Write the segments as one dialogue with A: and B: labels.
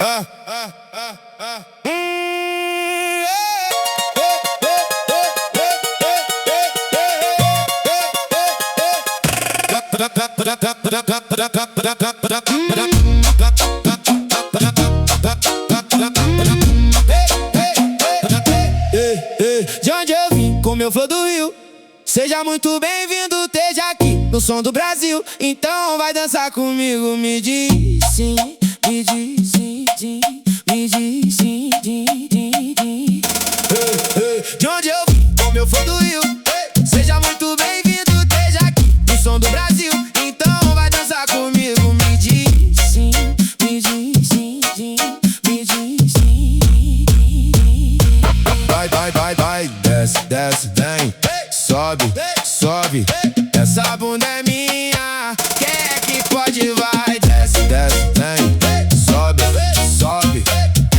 A: De onde eu vim, com meu flow do Rio. Seja muito bem-vindo, esteja aqui no som do Brasil. Então vai dançar comigo, me diz sim, me diz sim, sim, me diz sim, sim, sim, sim. De onde eu vim, com meu flow do Rio. Seja muito bem-vindo, esteja aqui no som do Brasil. Então vai dançar comigo, me diz sim, me diz sim, sim, me diz sim.
B: Vai, vai, vai, vai, desce, desce, vem. Sobe, sobe,
A: Essa bunda é minha, quem é que pode? Vai,
B: desce, desce, vem. Sobe, sobe.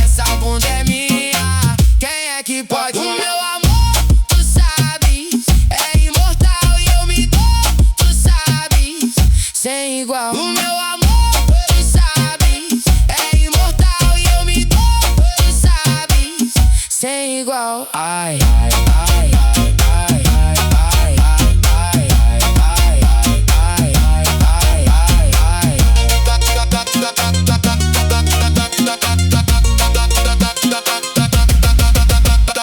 A: essa bunda é minha, quem é que pode? O meu amor, tu sabes, é imortal e eu me dou, tu sabes, sem igual. O meu amor, tu sabes, é imortal e eu me dou, tu sabes, sem igual. Ai, ai, ai, ai, ai, ai, ai, ai, ai, ai, ai, ai, ai.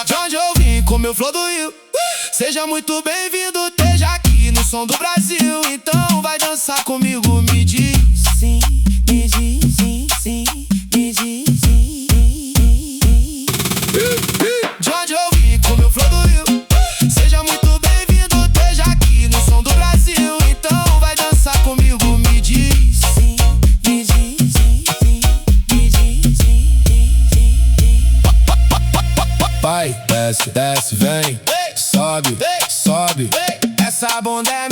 A: De onde eu vim, com meu flow do Rio. Seja muito bem-vindo, esteja aqui no som do Brasil. Então vai dançar comigo, me diz sim, me diz sim, sim, me diz sim. De onde eu vim, com meu flow do Rio. Seja muito bem-vindo, esteja aqui no som do Brasil. Então vai dançar comigo, me diz sim, me diz sim, sim, me diz sim, sim.
B: Vai, desce, desce, vem. Sobe, sobe.
A: Essa bunda é